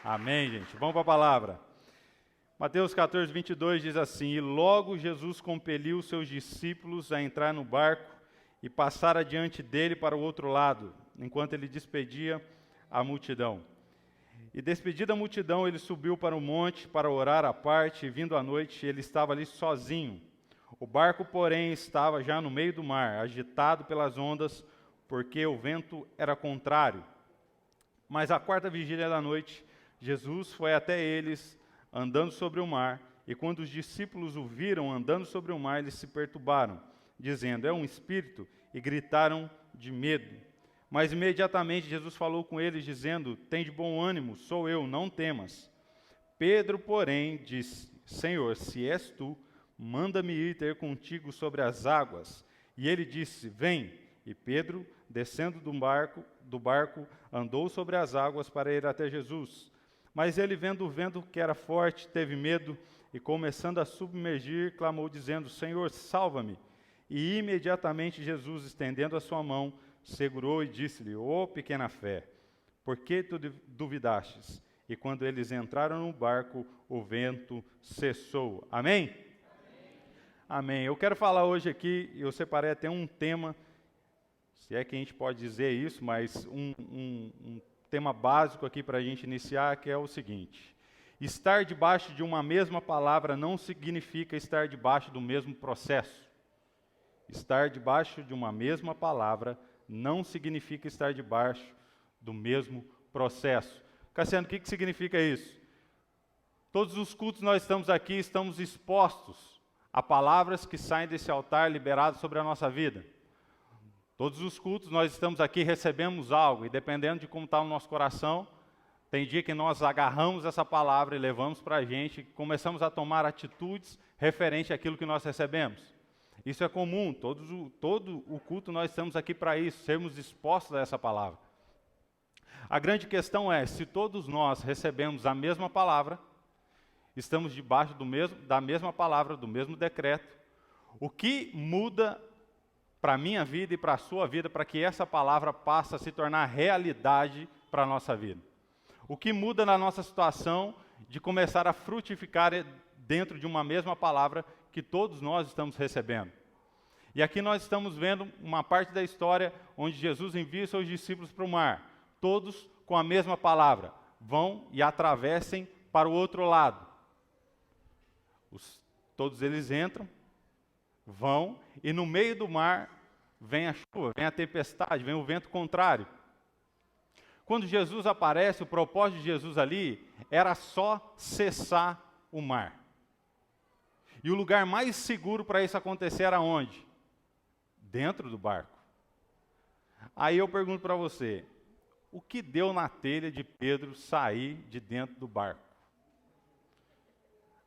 Amém, gente. Vamos para a palavra. Mateus 14, 22 diz assim: E logo Jesus compeliu seus discípulos a entrar no barco e passar adiante dele para o outro lado, enquanto ele despedia a multidão. E despedida a multidão, ele subiu para o monte para orar à parte, e vindo à noite, ele estava ali sozinho. O barco, porém, estava já no meio do mar, agitado pelas ondas, porque o vento era contrário. Mas à quarta vigília da noite, Jesus foi até eles, andando sobre o mar, e quando os discípulos o viram andando sobre o mar, eles se perturbaram, dizendo: é um espírito, e gritaram de medo. Mas imediatamente Jesus falou com eles, dizendo: tende bom ânimo, sou eu, não temas. Pedro, porém, disse: Senhor, se és tu, manda-me ir ter contigo sobre as águas. E ele disse: vem. E Pedro, descendo do barco, andou sobre as águas para ir até Jesus. Mas ele, vendo o vento que era forte, teve medo, e começando a submergir, clamou, dizendo: Senhor, salva-me. E imediatamente Jesus, estendendo a sua mão, segurou e disse-lhe: ó pequena fé, por que tu duvidastes? E quando eles entraram no barco, o vento cessou. Amém? Amém. Eu quero falar hoje aqui, eu separei até um tema, se é que a gente pode dizer isso, mas um tema básico aqui para a gente iniciar, que é o seguinte: estar debaixo de uma mesma palavra não significa estar debaixo do mesmo processo. Estar debaixo de uma mesma palavra não significa estar debaixo do mesmo processo. Cassiano, o que significa isso? Todos os cultos nós estamos aqui, estamos expostos a palavras que saem desse altar liberadas sobre a nossa vida. Todos os cultos nós estamos aqui, recebemos algo, e dependendo de como está o nosso coração, tem dia que nós agarramos essa palavra e levamos para a gente, e começamos a tomar atitudes referente àquilo que nós recebemos. Isso é comum, todo o culto nós estamos aqui para isso, sermos expostos a essa palavra. A grande questão é, se todos nós recebemos a mesma palavra, estamos debaixo da mesma palavra, do mesmo decreto, o que muda para a minha vida e para a sua vida, para que essa palavra passe a se tornar realidade para a nossa vida? O que muda na nossa situação de começar a frutificar dentro de uma mesma palavra que todos nós estamos recebendo? E aqui nós estamos vendo uma parte da história onde Jesus envia seus discípulos para o mar, todos com a mesma palavra: vão e atravessem para o outro lado. Todos eles entram, vão, e no meio do mar vem a chuva, vem a tempestade, vem o vento contrário. Quando Jesus aparece, o propósito de Jesus ali era só cessar o mar. E o lugar mais seguro para isso acontecer era onde? Dentro do barco. Aí eu pergunto para você, o que deu na telha de Pedro sair de dentro do barco?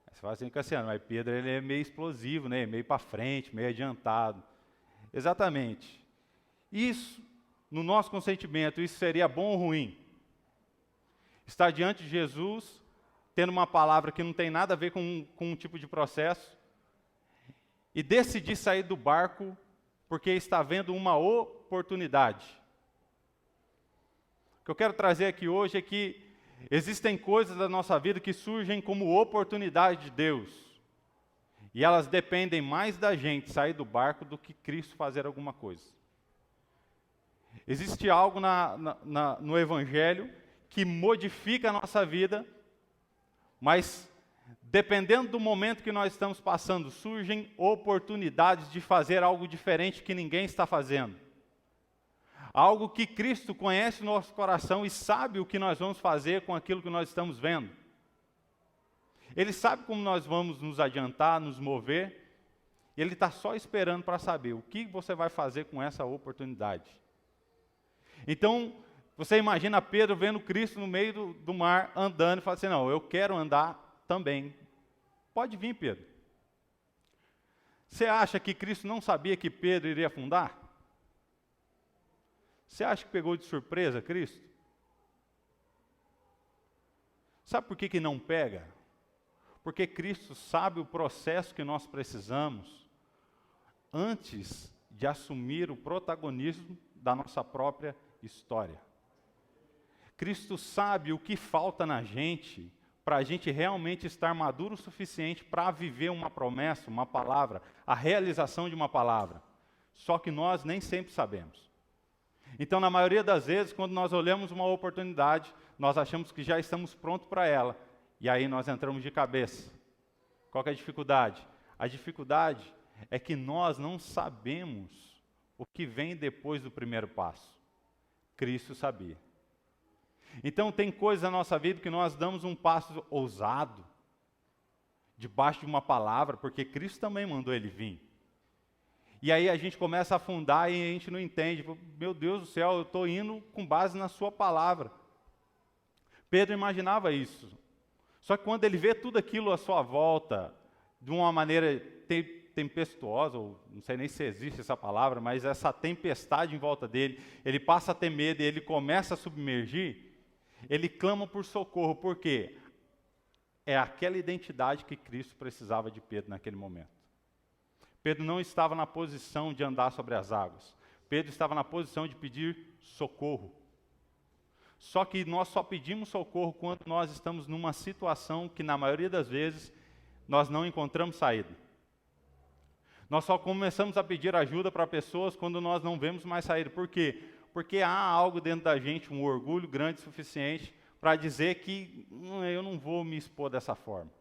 Aí você fala assim: Cassiano, mas Pedro ele é meio explosivo, né? Meio para frente, meio adiantado. Exatamente. Isso, no nosso consentimento, isso seria bom ou ruim? Estar diante de Jesus, tendo uma palavra que não tem nada a ver com um tipo de processo, e decidir sair do barco porque está vendo uma oportunidade. O que eu quero trazer aqui hoje é que existem coisas da nossa vida que surgem como oportunidade de Deus. E elas dependem mais da gente sair do barco do que Cristo fazer alguma coisa. Existe algo no Evangelho que modifica a nossa vida, mas dependendo do momento que nós estamos passando, surgem oportunidades de fazer algo diferente que ninguém está fazendo. Algo que Cristo conhece no nosso coração e sabe o que nós vamos fazer com aquilo que nós estamos vendo. Ele sabe como nós vamos nos adiantar, nos mover. Ele está só esperando para saber o que você vai fazer com essa oportunidade. Então, você imagina Pedro vendo Cristo no meio do mar, andando, e fala assim: não, eu quero andar também. Pode vir, Pedro. Você acha que Cristo não sabia que Pedro iria afundar? Você acha que pegou de surpresa Cristo? Sabe por que não pega? Porque Cristo sabe o processo que nós precisamos antes de assumir o protagonismo da nossa própria história. Cristo sabe o que falta na gente para a gente realmente estar maduro o suficiente para viver uma promessa, uma palavra, a realização de uma palavra. Só que nós nem sempre sabemos. Então, na maioria das vezes, quando nós olhamos uma oportunidade, nós achamos que já estamos prontos para ela. E aí nós entramos de cabeça. Qual que é a dificuldade? A dificuldade é que nós não sabemos o que vem depois do primeiro passo. Cristo sabia. Então tem coisas na nossa vida que nós damos um passo ousado, debaixo de uma palavra, porque Cristo também mandou ele vir. E aí a gente começa a afundar e a gente não entende. Meu Deus do céu, eu estou indo com base na sua palavra. Pedro imaginava isso. Só que quando ele vê tudo aquilo à sua volta, de uma maneira tempestuosa, ou não sei nem se existe essa palavra, mas essa tempestade em volta dele, ele passa a ter medo e ele começa a submergir, ele clama por socorro. Por quê? É aquela identidade que Cristo precisava de Pedro naquele momento. Pedro não estava na posição de andar sobre as águas. Pedro estava na posição de pedir socorro. Só que nós só pedimos socorro quando nós estamos numa situação que, na maioria das vezes, nós não encontramos saída. Nós só começamos a pedir ajuda para pessoas quando nós não vemos mais saída. Por quê? Porque há algo dentro da gente, um orgulho grande o suficiente para dizer que eu não vou me expor dessa forma.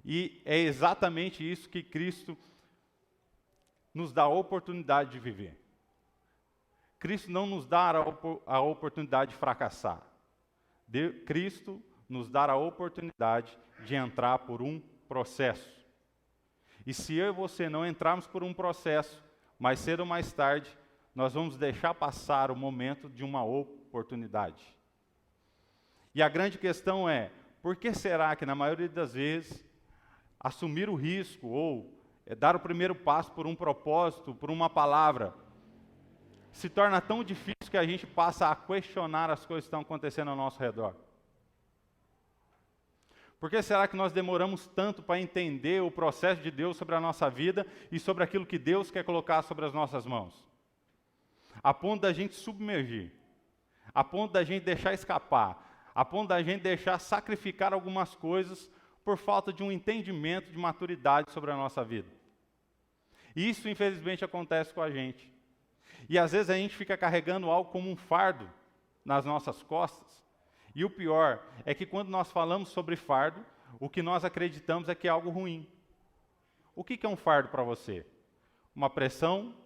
E é exatamente isso que Cristo nos dá a oportunidade de viver. Cristo não nos dá a oportunidade de fracassar. Cristo nos dá a oportunidade de entrar por um processo. E se eu e você não entrarmos por um processo, mais cedo ou mais tarde, nós vamos deixar passar o momento de uma oportunidade. E a grande questão é, por que será que na maioria das vezes, assumir o risco ou dar o primeiro passo por um propósito, por uma palavra, se torna tão difícil que a gente passa a questionar as coisas que estão acontecendo ao nosso redor? Por que será que nós demoramos tanto para entender o processo de Deus sobre a nossa vida e sobre aquilo que Deus quer colocar sobre as nossas mãos? A ponto da gente submergir, a ponto da gente deixar escapar, a ponto da gente deixar sacrificar algumas coisas por falta de um entendimento de maturidade sobre a nossa vida. Isso, infelizmente, acontece com a gente. E às vezes a gente fica carregando algo como um fardo nas nossas costas. E o pior é que quando nós falamos sobre fardo, o que nós acreditamos é que é algo ruim. O que é um fardo para você? Uma pressão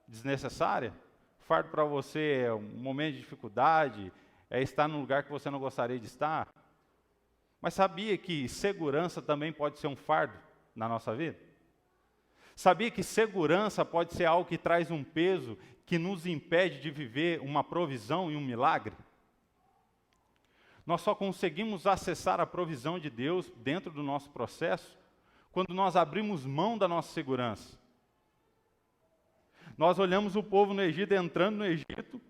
desnecessária? Fardo para você é um momento de dificuldade? É estar num lugar que você não gostaria de estar? Mas sabia que segurança também pode ser um fardo na nossa vida? Sabia que segurança pode ser algo que traz um peso que nos impede de viver uma provisão e um milagre? Nós só conseguimos acessar a provisão de Deus dentro do nosso processo quando nós abrimos mão da nossa segurança. Nós olhamos o povo no Egito entrando no Egito.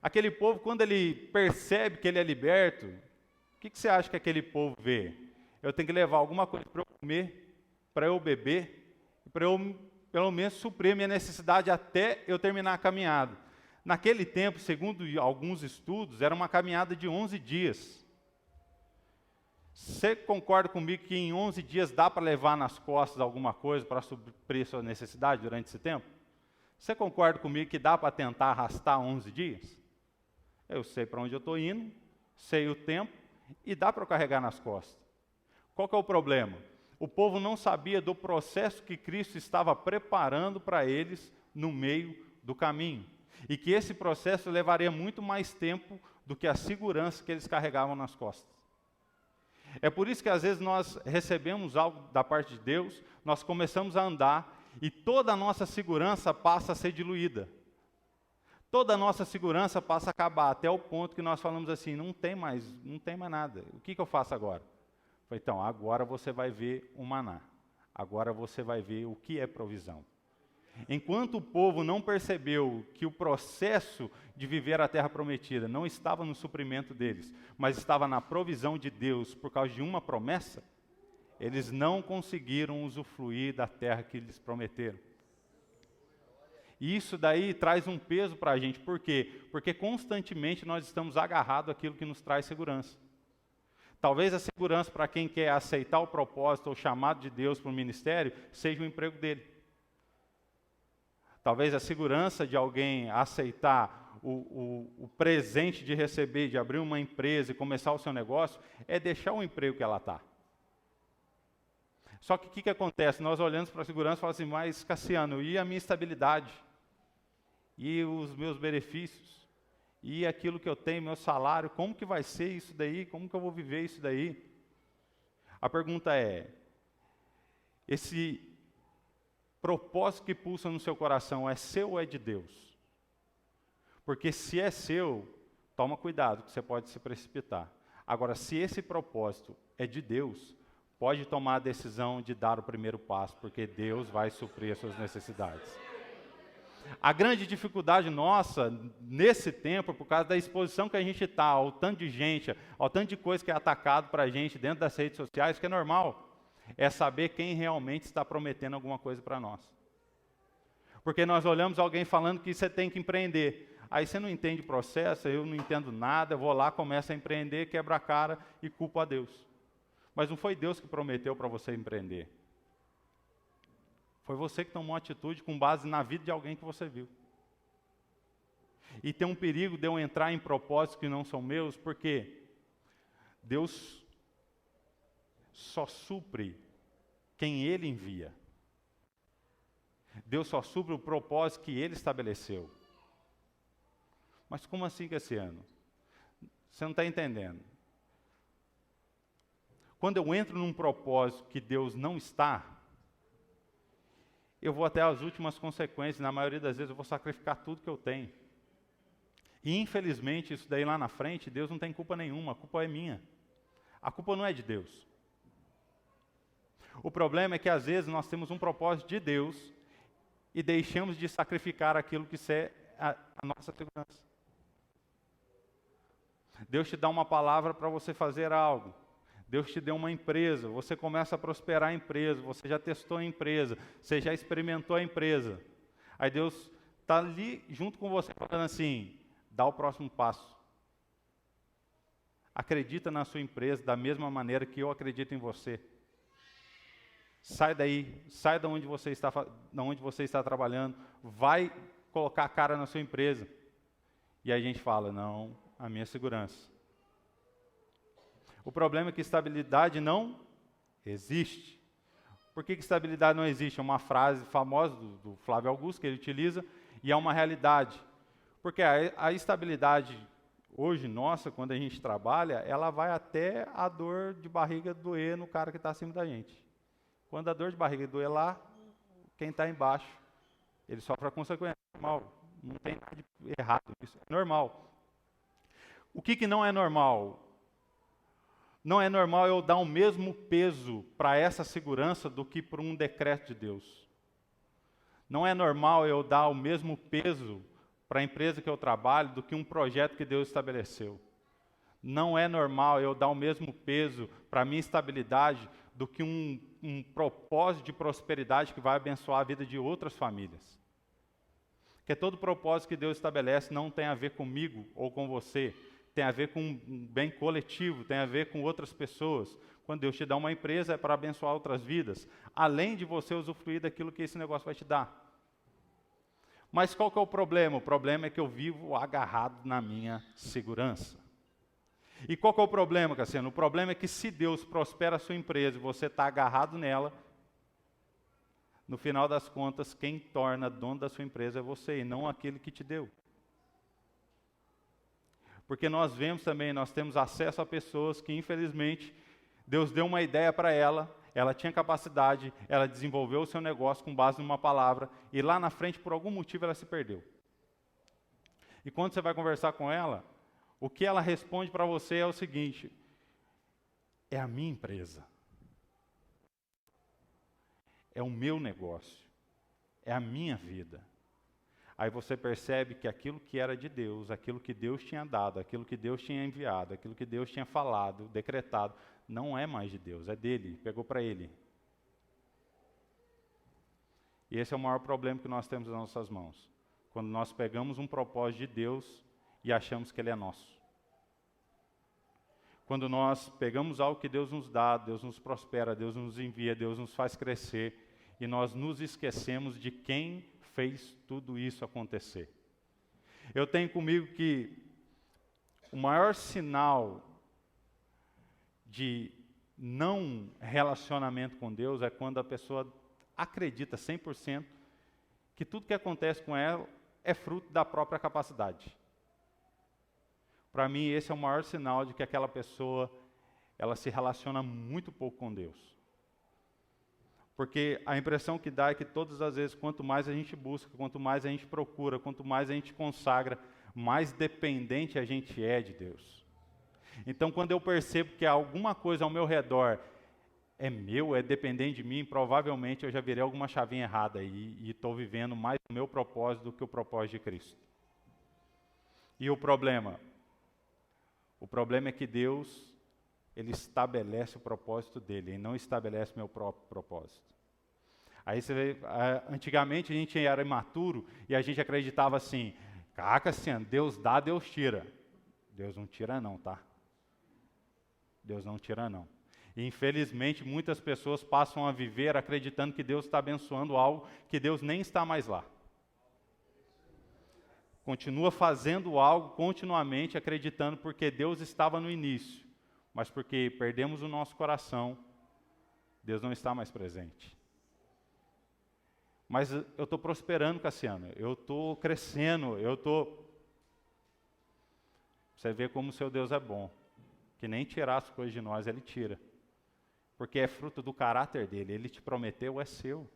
Aquele povo, quando ele percebe que ele é liberto, o que você acha que aquele povo vê? Eu tenho que levar alguma coisa para eu comer, para eu beber, para eu, pelo menos, suprir a minha necessidade até eu terminar a caminhada. Naquele tempo, segundo alguns estudos, era uma caminhada de 11 dias. Você concorda comigo que em 11 dias dá para levar nas costas alguma coisa para suprir sua necessidade durante esse tempo? Você concorda comigo que dá para tentar arrastar 11 dias? Eu sei para onde eu estou indo, sei o tempo, e dá para eu carregar nas costas. Qual que é o problema? O povo não sabia do processo que Cristo estava preparando para eles no meio do caminho. E que esse processo levaria muito mais tempo do que a segurança que eles carregavam nas costas. É por isso que às vezes nós recebemos algo da parte de Deus, nós começamos a andar e toda a nossa segurança passa a ser diluída. Toda a nossa segurança passa a acabar, até o ponto que nós falamos assim, não tem mais nada. O que eu faço agora? Falei, então, agora você vai ver o maná. Agora você vai ver o que é provisão. Enquanto o povo não percebeu que o processo de viver a terra prometida não estava no suprimento deles, mas estava na provisão de Deus por causa de uma promessa, eles não conseguiram usufruir da terra que lhes prometeram. E isso daí traz um peso para a gente. Por quê? Porque constantemente nós estamos agarrados àquilo que nos traz segurança. Talvez a segurança para quem quer aceitar o propósito ou o chamado de Deus para o ministério seja o emprego dele. Talvez a segurança de alguém aceitar o presente de receber, de abrir uma empresa e começar o seu negócio, é deixar o emprego que ela está. Só que o que acontece? Nós olhamos para a segurança e falamos assim, mas Cassiano, e a minha estabilidade? E os meus benefícios? E aquilo que eu tenho, meu salário, como que vai ser isso daí? Como que eu vou viver isso daí? A pergunta é, esse propósito que pulsa no seu coração é seu ou é de Deus? Porque se é seu, toma cuidado, que você pode se precipitar. Agora, se esse propósito é de Deus, pode tomar a decisão de dar o primeiro passo, porque Deus vai suprir as suas necessidades. A grande dificuldade nossa, nesse tempo, por causa da exposição que a gente está, ao tanto de gente, ao tanto de coisa que é atacado para a gente dentro das redes sociais, que é normal, é saber quem realmente está prometendo alguma coisa para nós. Porque nós olhamos alguém falando que você tem que empreender. Aí você não entende o processo, eu não entendo nada, eu vou lá, começo a empreender, quebra a cara e culpo a Deus. Mas não foi Deus que prometeu para você empreender. Foi você que tomou uma atitude com base na vida de alguém que você viu. E tem um perigo de eu entrar em propósitos que não são meus, porque Deus só supre quem Ele envia. Deus só supre o propósito que Ele estabeleceu. Mas como assim, Cassiano? Você não está entendendo. Quando eu entro num propósito que Deus não está, eu vou até as últimas consequências, na maioria das vezes eu vou sacrificar tudo que eu tenho. E infelizmente, isso daí lá na frente, Deus não tem culpa nenhuma, a culpa é minha. A culpa não é de Deus. O problema é que às vezes nós temos um propósito de Deus e deixamos de sacrificar aquilo que é a nossa segurança. Deus te dá uma palavra para você fazer algo. Deus te deu uma empresa, você começa a prosperar a empresa, você já testou a empresa, você já experimentou a empresa. Aí Deus está ali junto com você falando assim, dá o próximo passo. Acredita na sua empresa da mesma maneira que eu acredito em você. Sai daí, sai de onde você está trabalhando, vai colocar a cara na sua empresa. E aí a gente fala, não, a minha segurança. O problema é que estabilidade não existe. Por que estabilidade não existe? É uma frase famosa do Flávio Augusto que ele utiliza e é uma realidade. Porque a estabilidade hoje nossa, quando a gente trabalha, ela vai até a dor de barriga doer no cara que está acima da gente. Quando a dor de barriga doer lá, quem está embaixo, ele sofre a consequência. Normal, não tem nada de errado, isso é normal. O que não é normal? Não é normal eu dar o mesmo peso para essa segurança do que para um decreto de Deus. Não é normal eu dar o mesmo peso para a empresa que eu trabalho do que um projeto que Deus estabeleceu. Não é normal eu dar o mesmo peso para a minha estabilidade do que um propósito de prosperidade que vai abençoar a vida de outras famílias. Porque todo propósito que Deus estabelece não tem a ver comigo ou com você, tem a ver com um bem coletivo, tem a ver com outras pessoas. Quando Deus te dá uma empresa, é para abençoar outras vidas, além de você usufruir daquilo que esse negócio vai te dar. Mas qual que é o problema? O problema é que eu vivo agarrado na minha segurança. E qual que é o problema, Cassiano? O problema é que se Deus prospera a sua empresa e você está agarrado nela, no final das contas, quem torna dono da sua empresa é você e não aquele que te deu. Porque nós vemos também, nós temos acesso a pessoas que, infelizmente, Deus deu uma ideia para ela tinha capacidade, ela desenvolveu o seu negócio com base numa palavra, e lá na frente, por algum motivo, ela se perdeu. E quando você vai conversar com ela, o que ela responde para você é o seguinte, é a minha empresa. É o meu negócio. É a minha vida. Aí você percebe que aquilo que era de Deus, aquilo que Deus tinha dado, aquilo que Deus tinha enviado, aquilo que Deus tinha falado, decretado, não é mais de Deus, é dele, pegou para ele. E esse é o maior problema que nós temos nas nossas mãos. Quando nós pegamos um propósito de Deus e achamos que ele é nosso. Quando nós pegamos algo que Deus nos dá, Deus nos prospera, Deus nos envia, Deus nos faz crescer, e nós nos esquecemos de quem fez tudo isso acontecer. Eu tenho comigo que o maior sinal de não relacionamento com Deus é quando a pessoa acredita 100% que tudo que acontece com ela é fruto da própria capacidade. Para mim, esse é o maior sinal de que aquela pessoa, ela se relaciona muito pouco com Deus. Porque a impressão que dá é que todas as vezes, quanto mais a gente busca, quanto mais a gente procura, quanto mais a gente consagra, mais dependente a gente é de Deus. Então, quando eu percebo que alguma coisa ao meu redor é meu, é dependente de mim, provavelmente eu já virei alguma chavinha errada e estou vivendo mais o meu propósito do que o propósito de Cristo. E o problema? O problema é que Deus, ele estabelece o propósito dele, ele não estabelece o meu próprio propósito. Aí você vê, antigamente a gente era imaturo e a gente acreditava assim, Cassiano, Deus dá, Deus tira. Deus não tira não, tá? Deus não tira não. E infelizmente muitas pessoas passam a viver acreditando que Deus está abençoando algo que Deus nem está mais lá. Continua fazendo algo continuamente, acreditando porque Deus estava no início, mas porque perdemos o nosso coração, Deus não está mais presente. Mas eu estou prosperando, Cassiano, eu estou crescendo, Você vê como o seu Deus é bom, que nem tirar as coisas de nós, Ele tira. Porque é fruto do caráter dele, Ele te prometeu, é seu.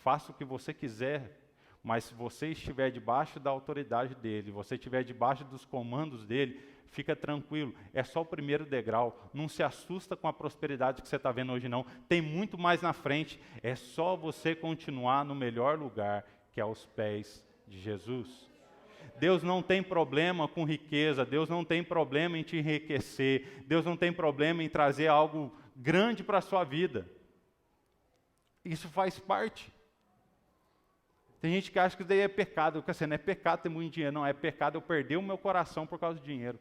Faça o que você quiser. Mas se você estiver debaixo da autoridade dele, você estiver debaixo dos comandos dele, fica tranquilo, é só o primeiro degrau, não se assusta com a prosperidade que você está vendo hoje não, tem muito mais na frente, é só você continuar no melhor lugar, que é aos pés de Jesus. Deus não tem problema com riqueza, Deus não tem problema em te enriquecer, Deus não tem problema em trazer algo grande para a sua vida. Isso faz parte. Tem gente que acha que isso daí é pecado. Assim, não é pecado ter muito dinheiro. Não, é pecado eu perder o meu coração por causa do dinheiro.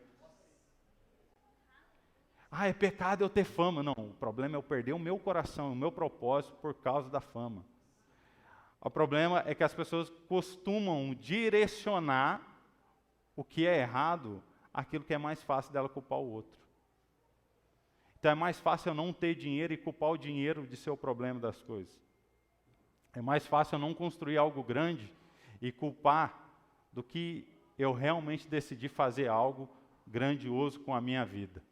É pecado eu ter fama. Não, o problema é eu perder o meu coração, o meu propósito por causa da fama. O problema é que as pessoas costumam direcionar o que é errado àquilo que é mais fácil dela culpar o outro. Então é mais fácil eu não ter dinheiro e culpar o dinheiro de ser o problema das coisas. É mais fácil eu não construir algo grande e culpar do que eu realmente decidi fazer algo grandioso com a minha vida.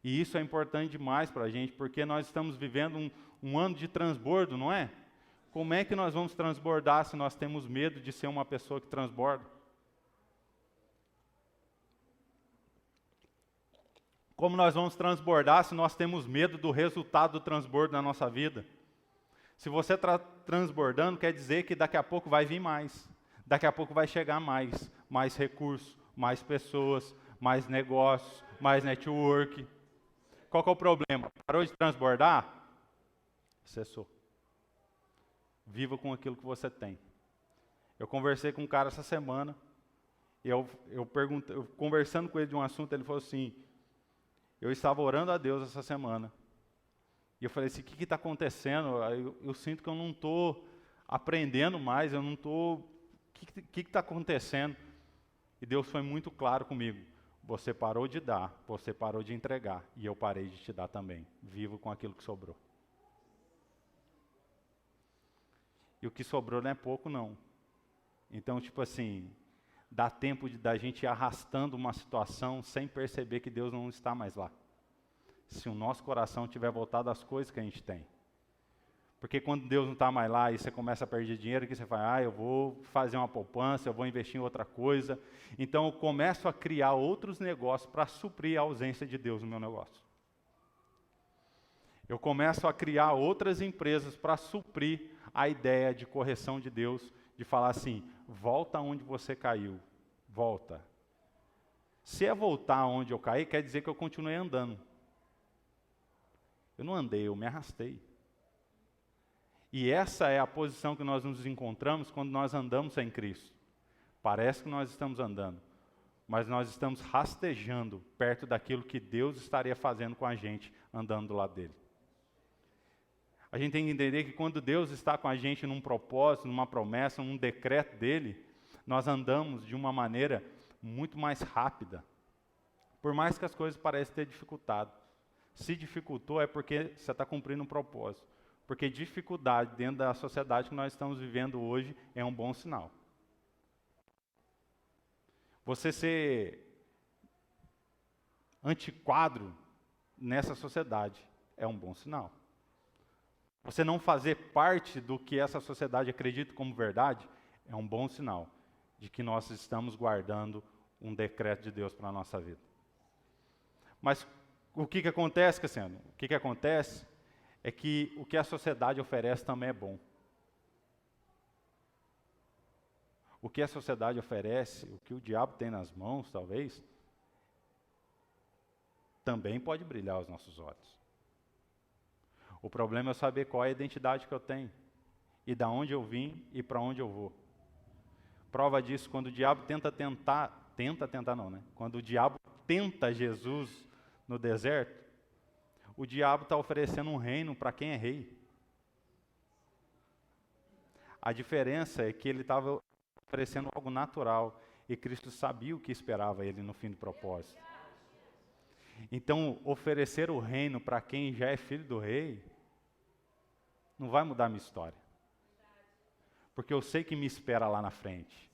E isso é importante demais para a gente, porque nós estamos vivendo um ano de transbordo, não é? Como é que nós vamos transbordar se nós temos medo de ser uma pessoa que transborda? Como nós vamos transbordar se nós temos medo do resultado do transbordo na nossa vida? Se você está transbordando, quer dizer que daqui a pouco vai vir mais. Daqui a pouco vai chegar mais recursos, mais pessoas, mais negócios, mais network. Qual que é o problema? Parou de transbordar? Cessou. Viva com aquilo que você tem. Eu conversei com um cara essa semana, e eu conversando com ele de um assunto, ele falou assim, eu estava orando a Deus essa semana, e eu falei assim, o que está acontecendo? Eu sinto que eu não estou aprendendo mais, eu não estou... O que está acontecendo? E Deus foi muito claro comigo. Você parou de dar, você parou de entregar, e eu parei de te dar também. Vivo com aquilo que sobrou. E o que sobrou não é pouco, não. Então, tipo assim, dá tempo da gente ir arrastando uma situação sem perceber que Deus não está mais lá. Se o nosso coração tiver voltado às coisas que a gente tem. Porque quando Deus não está mais lá e você começa a perder dinheiro, que você fala, eu vou fazer uma poupança, eu vou investir em outra coisa. Então eu começo a criar outros negócios para suprir a ausência de Deus no meu negócio. Eu começo a criar outras empresas para suprir a ideia de correção de Deus, de falar assim, volta onde você caiu, volta. Se é voltar onde eu caí, quer dizer que eu continuei andando. Eu não andei, eu me arrastei. E essa é a posição que nós nos encontramos quando nós andamos sem Cristo. Parece que nós estamos andando, mas nós estamos rastejando perto daquilo que Deus estaria fazendo com a gente andando do lado dele. A gente tem que entender que quando Deus está com a gente num propósito, numa promessa, num decreto dele, nós andamos de uma maneira muito mais rápida. Por mais que as coisas pareçam ter dificultado. Se dificultou é porque você está cumprindo um propósito. Porque dificuldade dentro da sociedade que nós estamos vivendo hoje é um bom sinal. Você ser antiquadro nessa sociedade é um bom sinal. Você não fazer parte do que essa sociedade acredita como verdade é um bom sinal de que nós estamos guardando um decreto de Deus para a nossa vida. Mas o que acontece, Cassiano? O que acontece é que o que a sociedade oferece também é bom. O que a sociedade oferece, o que o diabo tem nas mãos, talvez, também pode brilhar aos nossos olhos. O problema é saber qual é a identidade que eu tenho, e da onde eu vim e para onde eu vou. Prova disso, quando o diabo Quando o diabo tenta Jesus no deserto, o diabo está oferecendo um reino para quem é rei. A diferença é que ele estava oferecendo algo natural, e Cristo sabia o que esperava ele no fim do propósito. Então, oferecer o reino para quem já é filho do rei, não vai mudar a minha história. Porque eu sei que me espera lá na frente.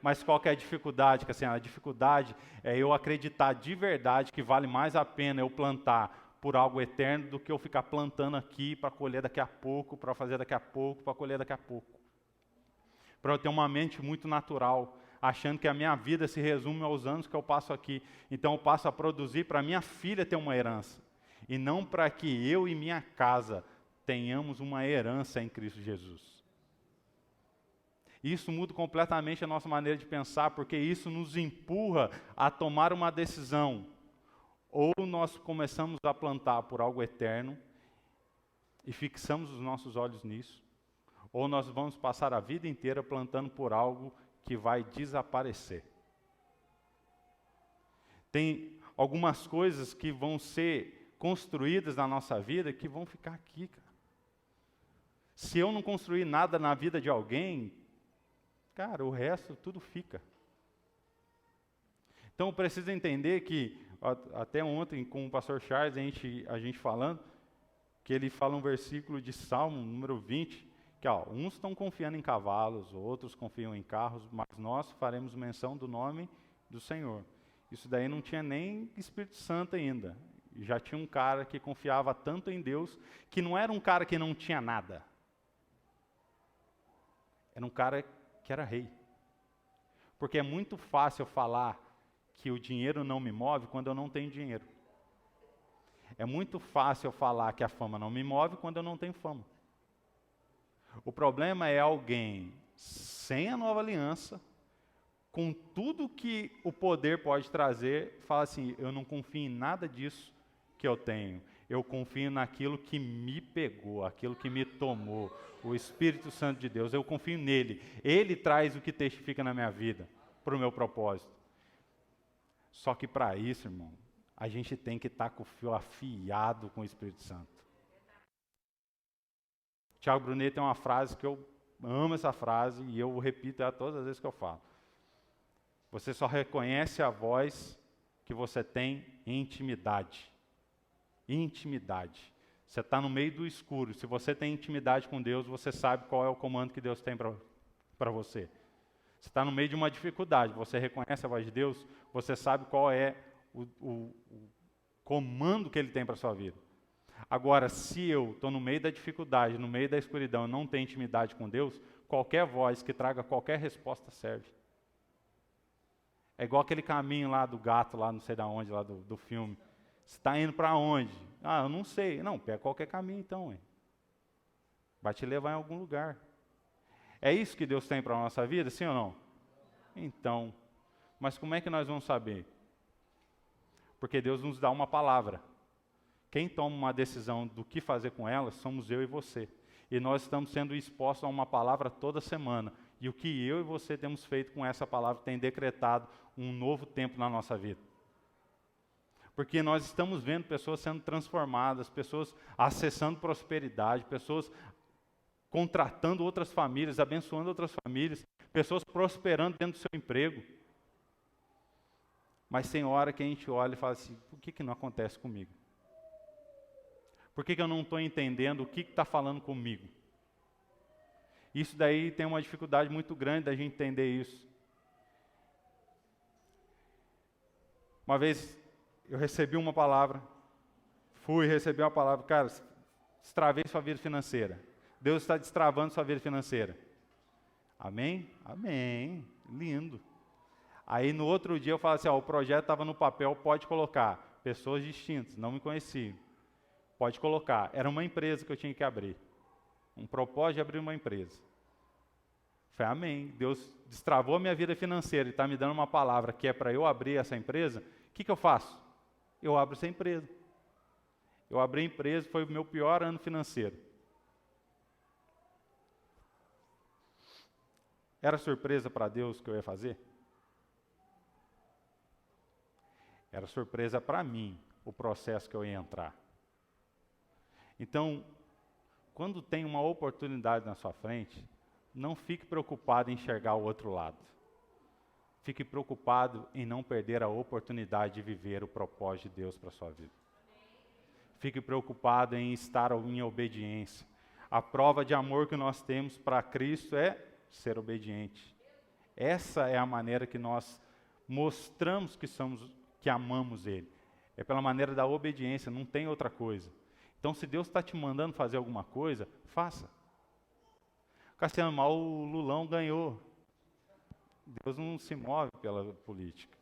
Mas qual que é a dificuldade? Que, assim, a dificuldade é eu acreditar de verdade que vale mais a pena eu plantar por algo eterno do que eu ficar plantando aqui para colher daqui a pouco, para fazer daqui a pouco, para colher daqui a pouco. Para eu ter uma mente muito natural, achando que a minha vida se resume aos anos que eu passo aqui. Então eu passo a produzir para minha filha ter uma herança. E não para que eu e minha casa tenhamos uma herança em Cristo Jesus. Isso muda completamente a nossa maneira de pensar, porque isso nos empurra a tomar uma decisão. Ou nós começamos a plantar por algo eterno e fixamos os nossos olhos nisso, ou nós vamos passar a vida inteira plantando por algo que vai desaparecer. Tem algumas coisas que vão ser construídas na nossa vida que vão ficar aqui, cara. Se eu não construir nada na vida de alguém, cara, o resto tudo fica. Então, eu preciso entender que, até ontem, com o pastor Charles, a gente falando, que ele fala um versículo de Salmo, número 20, que uns estão confiando em cavalos, outros confiam em carros, mas nós faremos menção do nome do Senhor. Isso daí não tinha nem Espírito Santo ainda. Já tinha um cara que confiava tanto em Deus, que não era um cara que não tinha nada. Era um cara que era rei. Porque é muito fácil eu falar que o dinheiro não me move quando eu não tenho dinheiro. É muito fácil eu falar que a fama não me move quando eu não tenho fama. O problema é alguém sem a nova aliança, com tudo que o poder pode trazer, fala assim, eu não confio em nada disso que eu tenho. Eu confio naquilo que me pegou, aquilo que me tomou, o Espírito Santo de Deus. Eu confio nele. Ele traz o que testifica na minha vida, para o meu propósito. Só que para isso, irmão, a gente tem que estar com o fio afiado com o Espírito Santo. Tiago Brunet tem uma frase que eu amo essa frase e eu repito ela todas as vezes que eu falo. Você só reconhece a voz que você tem em intimidade. Intimidade. Você está no meio do escuro. Se você tem intimidade com Deus, você sabe qual é o comando que Deus tem para você. Você está no meio de uma dificuldade, você reconhece a voz de Deus, você sabe qual é o comando que Ele tem para a sua vida. Agora, se eu estou no meio da dificuldade, no meio da escuridão, e não tenho intimidade com Deus, qualquer voz que traga qualquer resposta serve. É igual aquele caminho lá do gato, lá não sei da onde, lá do filme. Você está indo para onde? Ah, eu não sei. Não, pega qualquer caminho então. Hein? Vai te levar em algum lugar. É isso que Deus tem para a nossa vida, sim ou não? Então, mas como é que nós vamos saber? Porque Deus nos dá uma palavra. Quem toma uma decisão do que fazer com ela somos eu e você. E nós estamos sendo expostos a uma palavra toda semana. E o que eu e você temos feito com essa palavra tem decretado um novo tempo na nossa vida. Porque nós estamos vendo pessoas sendo transformadas, pessoas acessando prosperidade, pessoas contratando outras famílias, abençoando outras famílias, pessoas prosperando dentro do seu emprego. Mas tem hora que a gente olha e fala assim, por que não acontece comigo? Por que eu não estou entendendo o que está falando comigo? Isso daí tem uma dificuldade muito grande da gente entender isso. Uma vez eu recebi uma palavra, recebi uma palavra, cara, destravei sua vida financeira. Deus está destravando sua vida financeira. Amém? Amém. Lindo. Aí no outro dia eu falo assim, o projeto estava no papel, pode colocar. Pessoas distintas, não me conheciam. Pode colocar. Era uma empresa que eu tinha que abrir. Um propósito de abrir uma empresa. Falei, amém. Deus destravou a minha vida financeira e está me dando uma palavra que é para eu abrir essa empresa. O que eu faço? Eu abro essa empresa. Eu abri a empresa, foi o meu pior ano financeiro. Era surpresa para Deus o que eu ia fazer? Era surpresa para mim o processo que eu ia entrar. Então, quando tem uma oportunidade na sua frente, não fique preocupado em enxergar o outro lado. Fique preocupado em não perder a oportunidade de viver o propósito de Deus para a sua vida. Fique preocupado em estar em obediência. A prova de amor que nós temos para Cristo é ser obediente. Essa é a maneira que nós mostramos que amamos Ele. É pela maneira da obediência, não tem outra coisa. Então, se Deus está te mandando fazer alguma coisa, faça. Cassiano, mas o Lulão ganhou. Deus não se move pela política.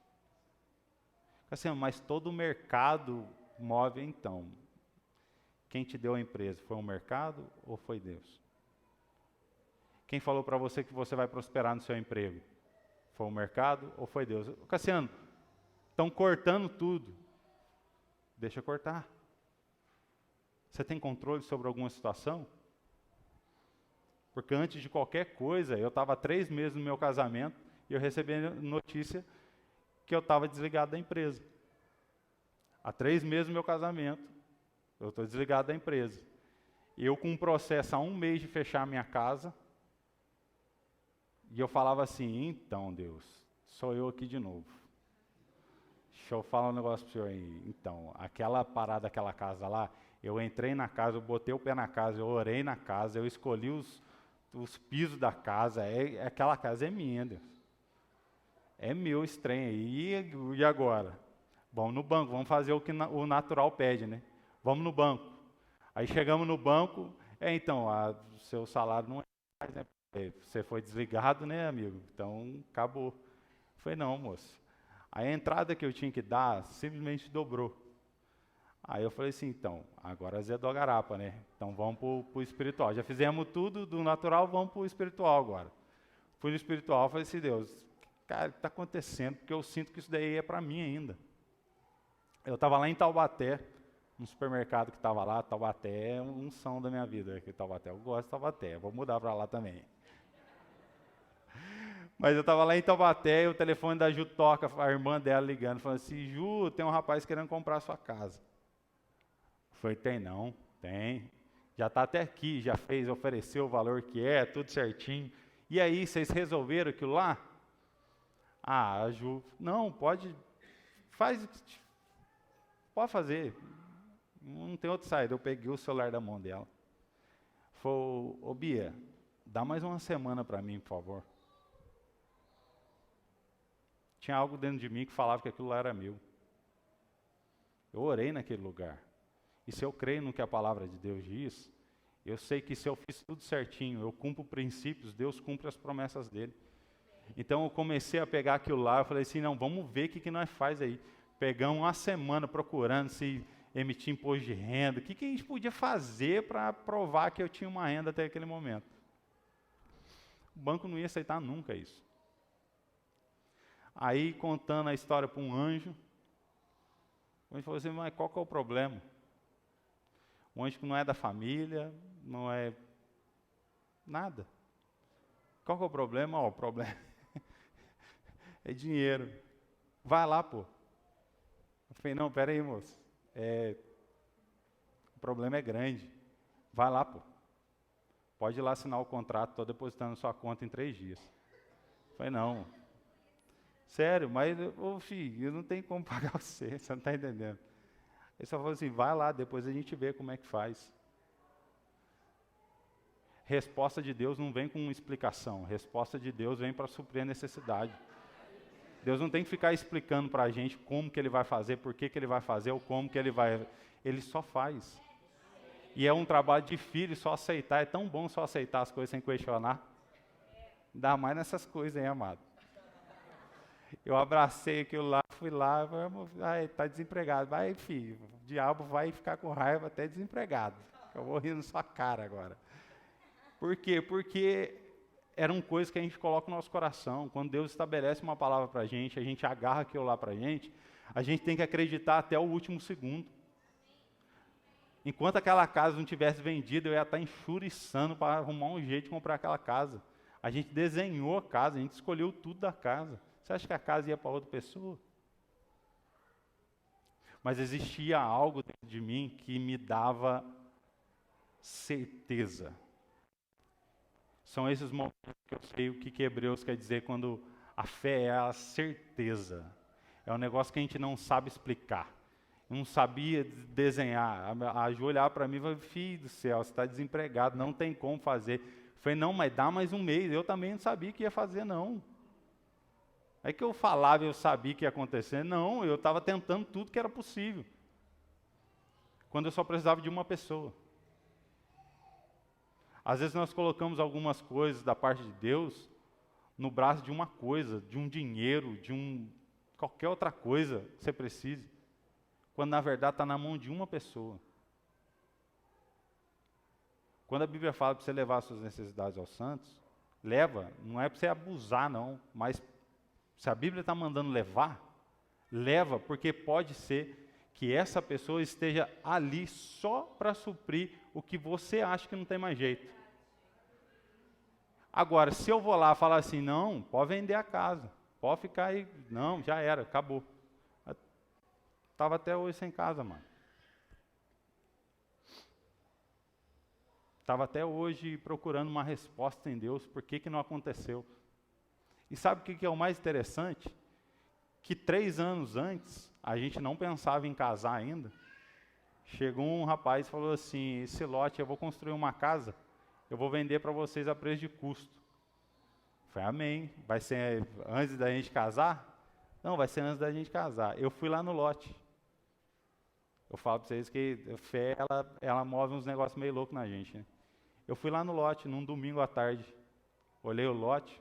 Cassiano, mas todo o mercado move então. Quem te deu a empresa, foi o mercado ou foi Deus? Quem falou para você que você vai prosperar no seu emprego? Foi o mercado ou foi Deus? Cassiano, estão cortando tudo. Deixa cortar. Você tem controle sobre alguma situação? Porque antes de qualquer coisa, eu estava 3 meses no meu casamento e eu recebi notícia que eu estava desligado da empresa. Há 3 meses no meu casamento, eu estou desligado da empresa. Eu com um processo há 1 mês de fechar a minha casa, e eu falava assim, então Deus, sou eu aqui de novo. Deixa eu falar um negócio para o senhor aí. Então, aquela parada daquela casa lá, eu entrei na casa, eu botei o pé na casa, eu orei na casa, eu escolhi os pisos da casa, aquela casa é minha, Deus. É meu esse trem aí, e agora? Vamos no banco, vamos fazer o que o natural pede, né? Vamos no banco. Aí chegamos no banco, então, o seu salário não é mais, né? Você foi desligado, né, amigo? Então, acabou. Eu falei, não, moço. A entrada que eu tinha que dar, simplesmente dobrou. Aí eu falei assim, então, agora Zé do Agarapa, né? Então vamos para o espiritual. Já fizemos tudo do natural, vamos para o espiritual agora. Fui no espiritual, falei assim, Deus, cara, o que está acontecendo? Porque eu sinto que isso daí é para mim ainda. Eu estava lá em Taubaté, no supermercado que estava lá. Taubaté é uma unção da minha vida. Aqui, Taubaté, eu gosto de Taubaté, vou mudar para lá também. Mas eu estava lá em Taubaté e o telefone da Ju toca, a irmã dela ligando, falando assim, Ju, tem um rapaz querendo comprar a sua casa. Eu falei, tem não, tem. Já está até aqui, já fez, ofereceu o valor que é, tudo certinho. E aí, vocês resolveram aquilo lá? A Ju, não, pode fazer. Não tem outra saída. Eu peguei o celular da mão dela. Falei, ô Bia, dá mais uma semana para mim, por favor. Tinha algo dentro de mim que falava que aquilo lá era meu. Eu orei naquele lugar. E se eu creio no que a palavra de Deus diz, eu sei que se eu fiz tudo certinho, eu cumpro princípios, Deus cumpre as promessas dele. Então eu comecei a pegar aquilo lá, eu falei assim, não, vamos ver o que nós faz aí. Pegamos uma semana procurando se emitir imposto de renda, o que a gente podia fazer para provar que eu tinha uma renda até aquele momento. O banco não ia aceitar nunca isso. Aí, contando a história para um anjo, o anjo falou assim, mas qual que é o problema? Um anjo que não é da família, não é Nada. Qual que é o problema? Ó, o problema é dinheiro. Vai lá, pô. Eu falei, não, pera aí, moço. O problema é grande. Vai lá, pô. Pode ir lá assinar o contrato, estou depositando na sua conta em 3 dias. Eu falei, não. Sério, mas, ô filho, eu não tenho como pagar você não está entendendo. Ele só falou assim, vai lá, depois a gente vê como é que faz. Resposta de Deus não vem com explicação. Resposta de Deus vem para suprir a necessidade. Deus não tem que ficar explicando para a gente como que Ele vai fazer, por que Ele vai fazer, ou como que Ele vai... Ele só faz. E é um trabalho de filho só aceitar. É tão bom só aceitar as coisas sem questionar. Ainda mais nessas coisas, hein, amado? Eu abracei aquilo lá, fui lá, falei, está desempregado. Vai, filho, o diabo vai ficar com raiva até desempregado. Eu vou rir na sua cara agora. Por quê? Porque eram coisas que a gente coloca no nosso coração. Quando Deus estabelece uma palavra para a gente agarra aquilo lá para a gente tem que acreditar até o último segundo. Enquanto aquela casa não tivesse vendida, eu ia estar enxuriçando para arrumar um jeito de comprar aquela casa. A gente desenhou a casa, a gente escolheu tudo da casa. Você acha que a casa ia para outra pessoa? Mas existia algo dentro de mim que me dava certeza. São esses momentos que eu sei o que Hebreus quer dizer quando a fé é a certeza. É um negócio que a gente não sabe explicar. Eu não sabia desenhar. A Ju olhava para mim e falava, filho do céu, você está desempregado, não tem como fazer. Eu falei, não, mas dá mais um mês. Eu também não sabia que ia fazer, não. Aí que eu falava, eu sabia que ia acontecer. Não, eu estava tentando tudo que era possível. Quando eu só precisava de uma pessoa. Às vezes nós colocamos algumas coisas da parte de Deus no braço de uma coisa, de um dinheiro, de qualquer outra coisa que você precise. Quando na verdade está na mão de uma pessoa. Quando a Bíblia fala para você levar as suas necessidades aos santos, leva, não é para você abusar não, mas se a Bíblia está mandando levar, leva, porque pode ser que essa pessoa esteja ali só para suprir o que você acha que não tem mais jeito. Agora, se eu vou lá e falar assim, não, pode vender a casa, pode ficar aí, não, já era, acabou. Estava até hoje sem casa, mano. Estava até hoje procurando uma resposta em Deus, por que não aconteceu? E sabe o que é o mais interessante? Que 3 anos antes, a gente não pensava em casar ainda. Chegou um rapaz e falou assim, esse lote, eu vou construir uma casa, eu vou vender para vocês a preço de custo. Eu falei, amém. Vai ser antes da gente casar? Não, vai ser antes da gente casar. Eu fui lá no lote. Eu falo para vocês que a fé, ela move uns negócios meio loucos na gente, né? Eu fui lá no lote, num domingo à tarde. Olhei o lote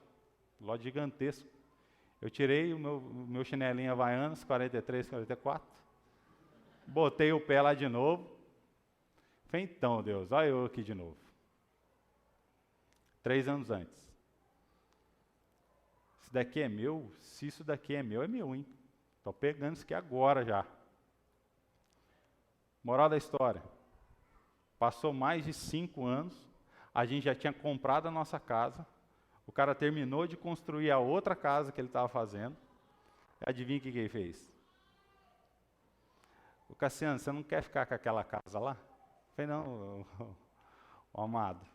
gigantesco. Eu tirei o meu chinelinho Havaianas, 43, 44. Botei o pé lá de novo. Falei, então, Deus, olha eu aqui de novo. 3 anos antes. Isso daqui é meu? Se isso daqui é meu, hein? Estou pegando isso aqui agora já. Moral da história. Passou mais de 5 anos, a gente já tinha comprado a nossa casa, o cara terminou de construir a outra casa que ele estava fazendo. Adivinha o que ele fez? O Cassiano, você não quer ficar com aquela casa lá? Eu falei, não, amado,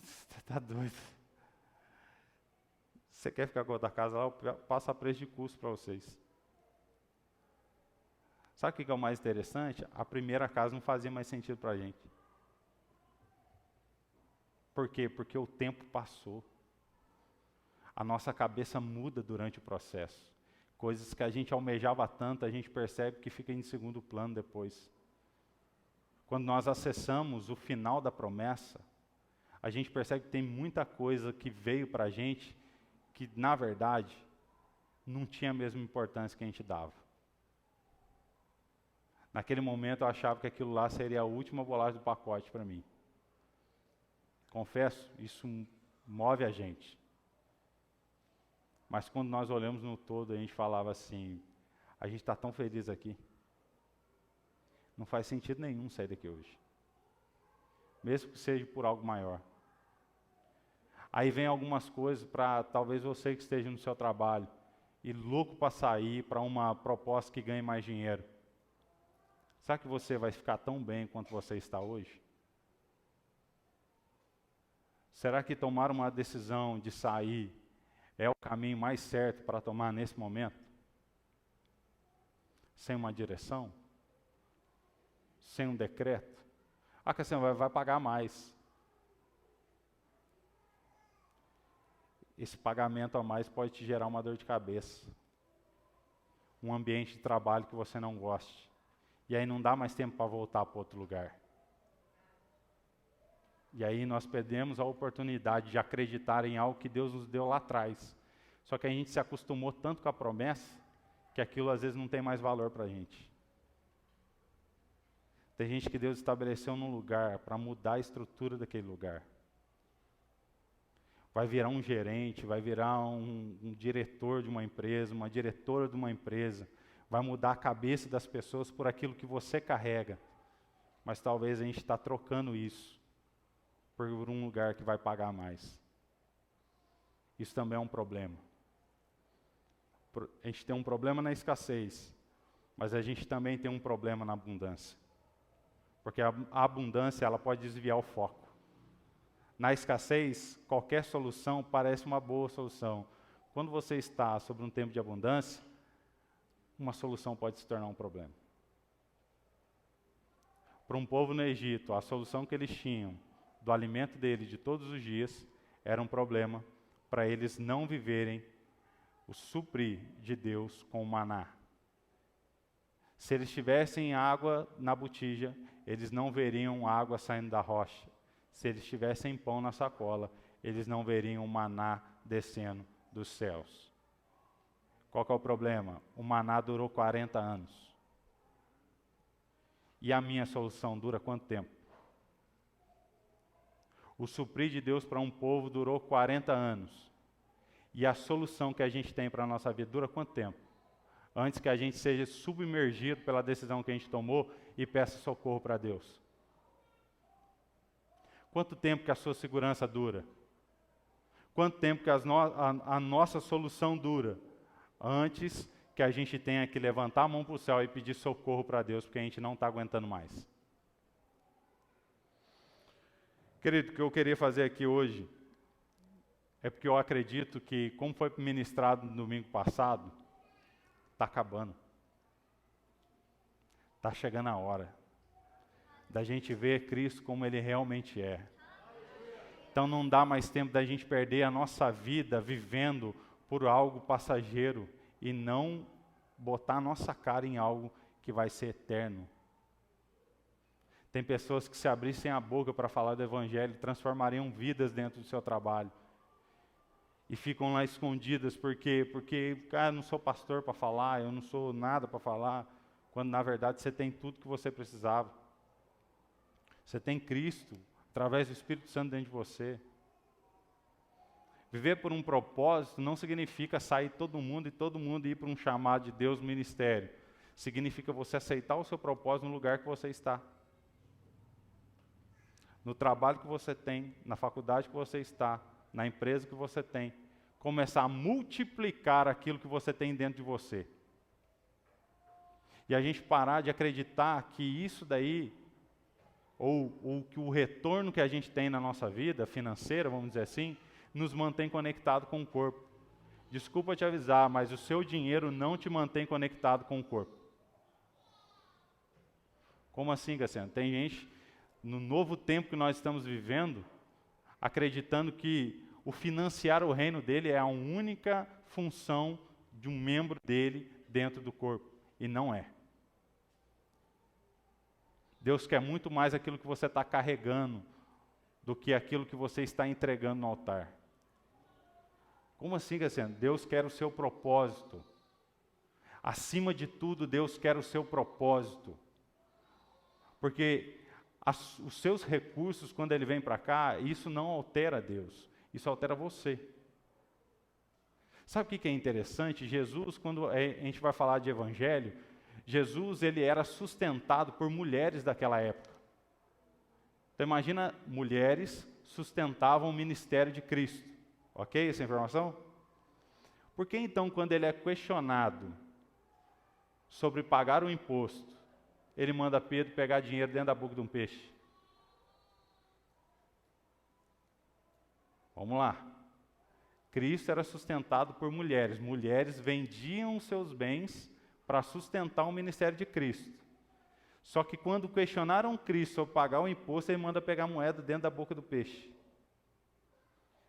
você está doido. Você quer ficar com outra casa lá, eu passo a preço de custo para vocês. Sabe o que é o mais interessante? A primeira casa não fazia mais sentido para a gente. Por quê? Porque o tempo passou. A nossa cabeça muda durante o processo. Coisas que a gente almejava tanto, a gente percebe que fica em segundo plano depois. Quando nós acessamos o final da promessa, a gente percebe que tem muita coisa que veio para a gente que, na verdade, não tinha a mesma importância que a gente dava. Naquele momento eu achava que aquilo lá seria a última bolacha do pacote para mim. Confesso, isso move a gente. Mas quando nós olhamos no todo, a gente falava assim, a gente está tão feliz aqui. Não faz sentido nenhum sair daqui hoje. Mesmo que seja por algo maior. Aí vem algumas coisas para talvez você que esteja no seu trabalho e louco para sair para uma proposta que ganhe mais dinheiro. Será que você vai ficar tão bem quanto você está hoje? Será que tomar uma decisão de sair é o caminho mais certo para tomar nesse momento? Sem uma direção? Sem um decreto? Ah, que assim, vai pagar mais. Esse pagamento a mais pode te gerar uma dor de cabeça. Um ambiente de trabalho que você não goste. E aí não dá mais tempo para voltar para outro lugar. E aí nós perdemos a oportunidade de acreditar em algo que Deus nos deu lá atrás. Só que a gente se acostumou tanto com a promessa, que aquilo às vezes não tem mais valor para a gente. Tem gente que Deus estabeleceu num lugar para mudar a estrutura daquele lugar. Vai virar um gerente, vai virar um diretor de uma empresa, uma diretora de uma empresa. Vai mudar a cabeça das pessoas por aquilo que você carrega. Mas talvez a gente está trocando isso por um lugar que vai pagar mais. Isso também é um problema. A gente tem um problema na escassez, mas a gente também tem um problema na abundância. Porque a abundância, ela pode desviar o foco. Na escassez, qualquer solução parece uma boa solução. Quando você está sobre um tempo de abundância, uma solução pode se tornar um problema. Para um povo no Egito, a solução que eles tinham do alimento deles de todos os dias era um problema para eles não viverem o suprir de Deus com o maná. Se eles tivessem água na botija, eles não veriam água saindo da rocha. Se eles tivessem pão na sacola, eles não veriam o maná descendo dos céus. Qual que é o problema? O maná durou 40 anos. E a minha solução dura quanto tempo? O suprir de Deus para um povo durou 40 anos. E a solução que a gente tem para a nossa vida dura quanto tempo? Antes que a gente seja submergido pela decisão que a gente tomou e peça socorro para Deus. Quanto tempo que a sua segurança dura? Quanto tempo que a nossa solução dura? Antes que a gente tenha que levantar a mão para o céu e pedir socorro para Deus, porque a gente não está aguentando mais. Querido, o que eu queria fazer aqui hoje é porque eu acredito que, como foi ministrado no domingo passado, está acabando. Está chegando a hora da gente ver Cristo como Ele realmente é. Então não dá mais tempo da gente perder a nossa vida vivendo por algo passageiro e não botar a nossa cara em algo que vai ser eterno. Tem pessoas que se abrissem a boca para falar do Evangelho, transformariam vidas dentro do seu trabalho. E ficam lá escondidas porque eu não sou pastor para falar, eu não sou nada para falar, quando na verdade você tem tudo que você precisava. Você tem Cristo, através do Espírito Santo dentro de você. Viver por um propósito não significa sair todo mundo ir para um chamado de Deus ministério. Significa você aceitar o seu propósito no lugar que você está. No trabalho que você tem, na faculdade que você está, na empresa que você tem, começar a multiplicar aquilo que você tem dentro de você. E a gente parar de acreditar que isso daí, ou que o retorno que a gente tem na nossa vida financeira, vamos dizer assim, nos mantém conectado com o corpo. Desculpa te avisar, mas o seu dinheiro não te mantém conectado com o corpo. Como assim, Cassiano? Tem gente, no novo tempo que nós estamos vivendo, acreditando que o financiar o reino dele é a única função de um membro dele dentro do corpo. E não é. Deus quer muito mais aquilo que você está carregando do que aquilo que você está entregando no altar. Como assim, Cassiano? Deus quer o seu propósito. Acima de tudo, Deus quer o seu propósito. Porque os seus recursos, quando Ele vem para cá, isso não altera Deus. Isso altera você. Sabe o que é interessante? Jesus, quando a gente vai falar de evangelho, Jesus ele era sustentado por mulheres daquela época. Então imagina mulheres sustentavam o ministério de Cristo. Ok essa informação? Por que então, quando ele é questionado sobre pagar o imposto, ele manda Pedro pegar dinheiro dentro da boca de um peixe? Vamos lá. Cristo era sustentado por mulheres. Mulheres vendiam seus bens para sustentar o ministério de Cristo. Só que quando questionaram Cristo sobre pagar o imposto, ele manda pegar moeda dentro da boca do peixe.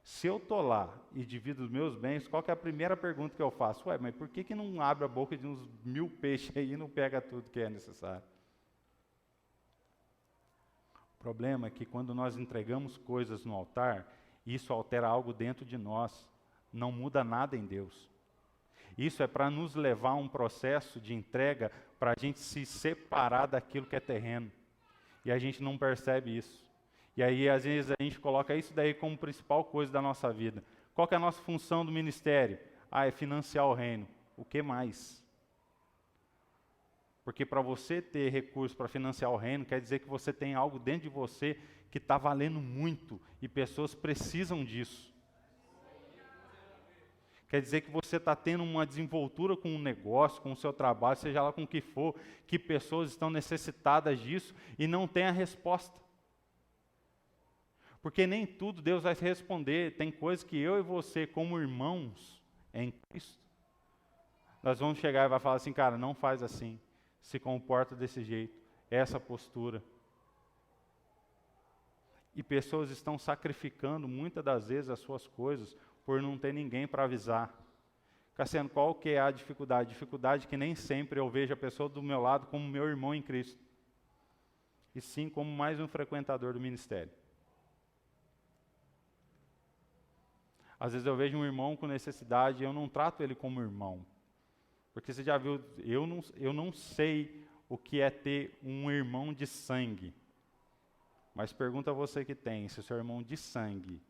Se eu estou lá e divido os meus bens, qual que é a primeira pergunta que eu faço? Ué, mas por que não abre a boca de uns 1000 peixes aí e não pega tudo que é necessário? O problema é que quando nós entregamos coisas no altar, isso altera algo dentro de nós, não muda nada em Deus. Isso é para nos levar a um processo de entrega, para a gente se separar daquilo que é terreno. E a gente não percebe isso. E aí, às vezes, a gente coloca isso daí como principal coisa da nossa vida. Qual que é a nossa função do ministério? É financiar o reino. O que mais? Porque para você ter recurso para financiar o reino, quer dizer que você tem algo dentro de você que está valendo muito e pessoas precisam disso. Quer dizer que você está tendo uma desenvoltura com um negócio, com o seu trabalho, seja lá com o que for, que pessoas estão necessitadas disso e não tem a resposta. Porque nem tudo Deus vai responder. Tem coisas que eu e você, como irmãos em Cristo, nós vamos chegar e vai falar assim, cara, não faz assim, se comporta desse jeito, essa postura. E pessoas estão sacrificando muitas das vezes as suas coisas por não ter ninguém para avisar. Cassiano, qual que é a dificuldade? Dificuldade que nem sempre eu vejo a pessoa do meu lado como meu irmão em Cristo, e sim como mais um frequentador do ministério. Às vezes eu vejo um irmão com necessidade e eu não trato ele como irmão. Porque você já viu, eu não sei o que é ter um irmão de sangue. Mas pergunta a você que tem, se o seu irmão de sangue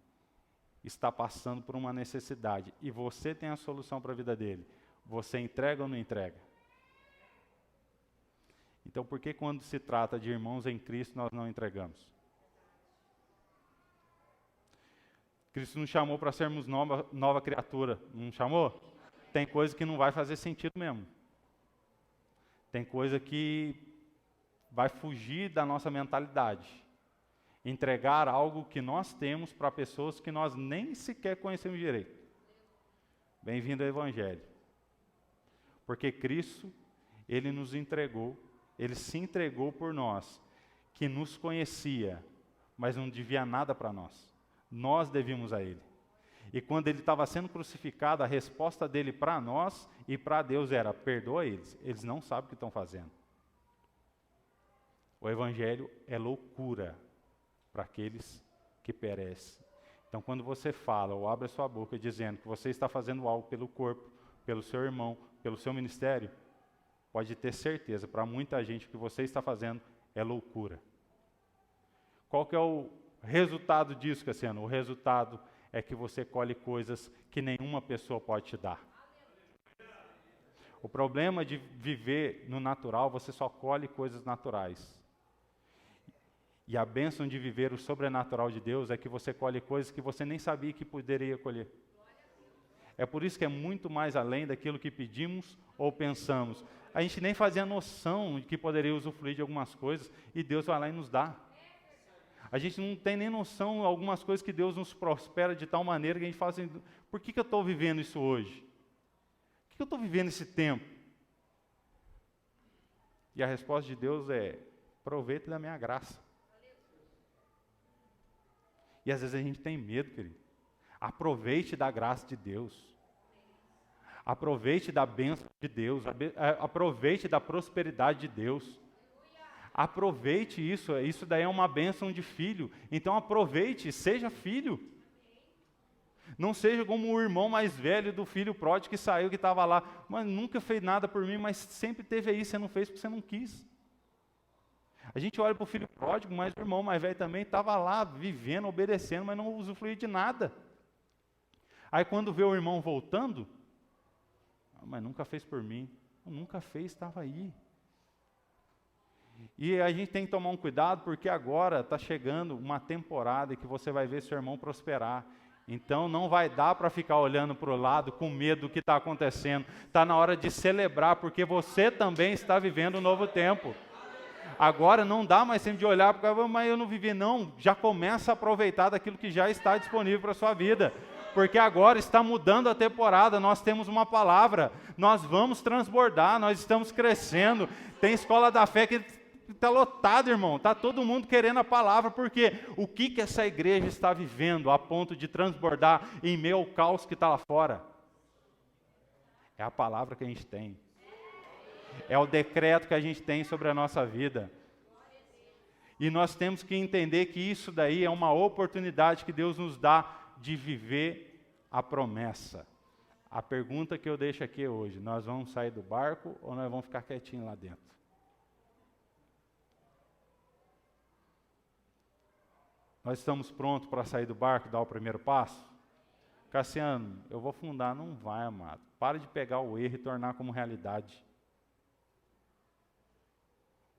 está passando por uma necessidade e você tem a solução para a vida dele, você entrega ou não entrega? Então por que quando se trata de irmãos em Cristo nós não entregamos? Cristo nos chamou para sermos nova criatura, não chamou? Tem coisa que não vai fazer sentido mesmo. Tem coisa que vai fugir da nossa mentalidade. Entregar algo que nós temos para pessoas que nós nem sequer conhecemos direito. Bem-vindo ao Evangelho. Porque Cristo, Ele nos entregou, Ele se entregou por nós, que nos conhecia, mas não devia nada para nós. Nós devíamos a Ele. E quando Ele estava sendo crucificado, a resposta dele para nós e para Deus era, perdoa eles não sabem o que estão fazendo. O Evangelho é loucura para aqueles que perecem. Então, quando você fala ou abre a sua boca dizendo que você está fazendo algo pelo corpo, pelo seu irmão, pelo seu ministério, pode ter certeza, para muita gente, o que você está fazendo é loucura. Qual que é o resultado disso, Cassiano? O resultado é que você colhe coisas que nenhuma pessoa pode te dar. O problema de viver no natural, você só colhe coisas naturais. E a bênção de viver o sobrenatural de Deus é que você colhe coisas que você nem sabia que poderia colher. É por isso que é muito mais além daquilo que pedimos ou pensamos. A gente nem fazia noção de que poderia usufruir de algumas coisas e Deus vai lá e nos dá. A gente não tem nem noção de algumas coisas que Deus nos prospera de tal maneira que a gente fala assim, por que eu estou vivendo isso hoje? Por que eu estou vivendo esse tempo? E a resposta de Deus é, aproveite da minha graça. E às vezes a gente tem medo, querido. Aproveite da graça de Deus. Aproveite da bênção de Deus. Aproveite da prosperidade de Deus. Aproveite isso. Isso daí é uma bênção de filho. Então aproveite, seja filho. Não seja como o irmão mais velho do filho pródigo que saiu, que estava lá. Mas nunca fez nada por mim, mas sempre teve aí. Você não fez porque você não quis. A gente olha para o filho pródigo, mas o irmão mais velho também estava lá, vivendo, obedecendo, mas não usufruía de nada. Aí quando vê o irmão voltando, mas nunca fez por mim. Nunca fez, estava aí. E a gente tem que tomar um cuidado, porque agora está chegando uma temporada que você vai ver seu irmão prosperar. Então não vai dar para ficar olhando para o lado com medo do que está acontecendo. Está na hora de celebrar, porque você também está vivendo um novo tempo. Agora não dá mais tempo de olhar, porque mas eu não vivi, não. Já começa a aproveitar daquilo que já está disponível para a sua vida. Porque agora está mudando a temporada, nós temos uma palavra, nós vamos transbordar, nós estamos crescendo. Tem escola da fé que está lotado, irmão, está todo mundo querendo a palavra, porque o que essa igreja está vivendo a ponto de transbordar em meio ao caos que está lá fora? É a palavra que a gente tem. É o decreto que a gente tem sobre a nossa vida. E nós temos que entender que isso daí é uma oportunidade que Deus nos dá de viver a promessa. A pergunta que eu deixo aqui hoje: nós vamos sair do barco ou nós vamos ficar quietinhos lá dentro? Nós estamos prontos para sair do barco e dar o primeiro passo? Cassiano, eu vou afundar. Não vai, amado. Para de pegar o erro e tornar como realidade.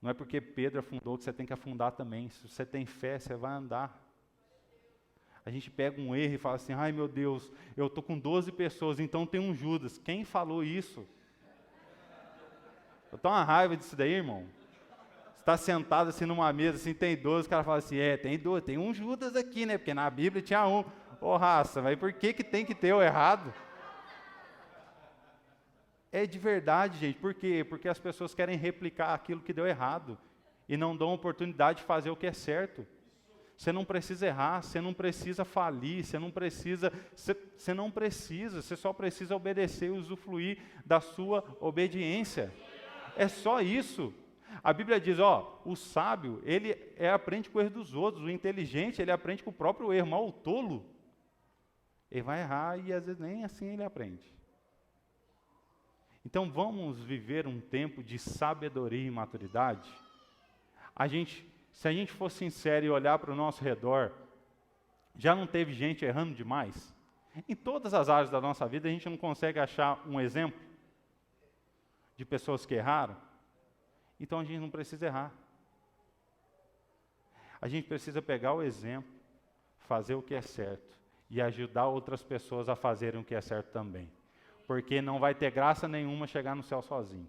Não é porque Pedro afundou que você tem que afundar também. Se você tem fé, você vai andar. A gente pega um erro e fala assim: ai meu Deus, eu estou com 12 pessoas, então tem um Judas. Quem falou isso? Eu tenho uma raiva disso daí, irmão. Você está sentado assim numa mesa, assim, tem 12, o cara fala assim: tem 12, tem um Judas aqui, né? Porque na Bíblia tinha um. Ô raça, mas por que tem que ter o errado? É de verdade, gente. Por quê? Porque as pessoas querem replicar aquilo que deu errado e não dão oportunidade de fazer o que é certo. Você não precisa errar, você não precisa falir, você só precisa obedecer e usufruir da sua obediência. É só isso. A Bíblia diz, o sábio, ele aprende com o erro dos outros, o inteligente, ele aprende com o próprio erro, mas o tolo, ele vai errar e às vezes nem assim ele aprende. Então vamos viver um tempo de sabedoria e maturidade? Se a gente for sincero e olhar para o nosso redor, já não teve gente errando demais? Em todas as áreas da nossa vida, a gente não consegue achar um exemplo de pessoas que erraram? Então a gente não precisa errar. A gente precisa pegar o exemplo, fazer o que é certo e ajudar outras pessoas a fazerem o que é certo também. Porque não vai ter graça nenhuma chegar no céu sozinho.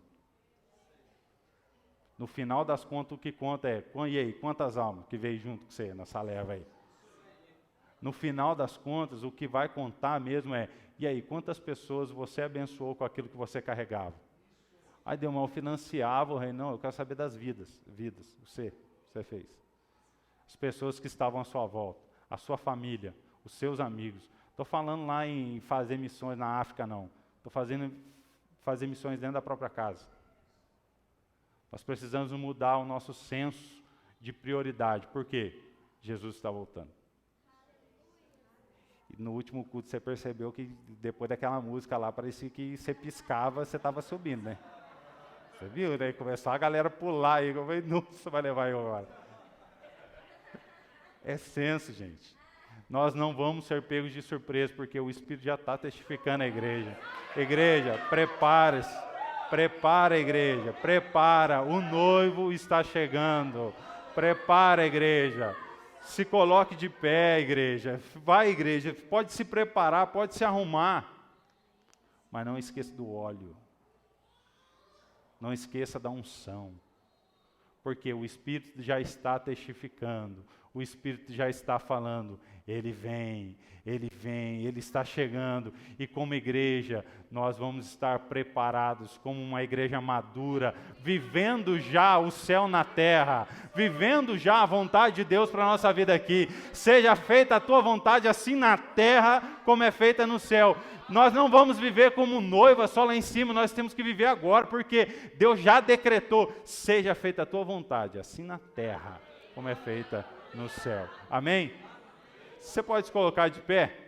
No final das contas, o que conta é: e aí, quantas almas que veio junto com você nessa leva aí? No final das contas, o que vai contar mesmo é: e aí, quantas pessoas você abençoou com aquilo que você carregava? Aí deu mal, eu financiava o reino. Não, eu quero saber das vidas, você fez. As pessoas que estavam à sua volta, a sua família, os seus amigos. Estou falando lá em fazer missões na África, não. Estou fazer missões dentro da própria casa. Nós precisamos mudar o nosso senso de prioridade. Por quê? Jesus está voltando. E no último culto você percebeu que depois daquela música lá, parecia que você piscava, você estava subindo, né? Você viu, né? Começou a galera pular aí. Eu falei: nossa, vai levar eu agora. É senso, gente. Nós não vamos ser pegos de surpresa, porque o Espírito já está testificando a igreja. Igreja, prepare-se. Prepara a igreja, prepara. O noivo está chegando. Prepara a igreja. Se coloque de pé, igreja. Vai, igreja. Pode se preparar, pode se arrumar. Mas não esqueça do óleo. Não esqueça da unção. Porque o Espírito já está testificando. O Espírito já está falando: Ele vem, Ele está chegando. E como igreja, nós vamos estar preparados como uma igreja madura, vivendo já o céu na terra, vivendo já a vontade de Deus para a nossa vida aqui. Seja feita a tua vontade assim na terra, como é feita no céu. Nós não vamos viver como noiva só lá em cima, nós temos que viver agora, porque Deus já decretou: seja feita a tua vontade, assim na terra, como é feita no céu. Amém? Você pode se colocar de pé?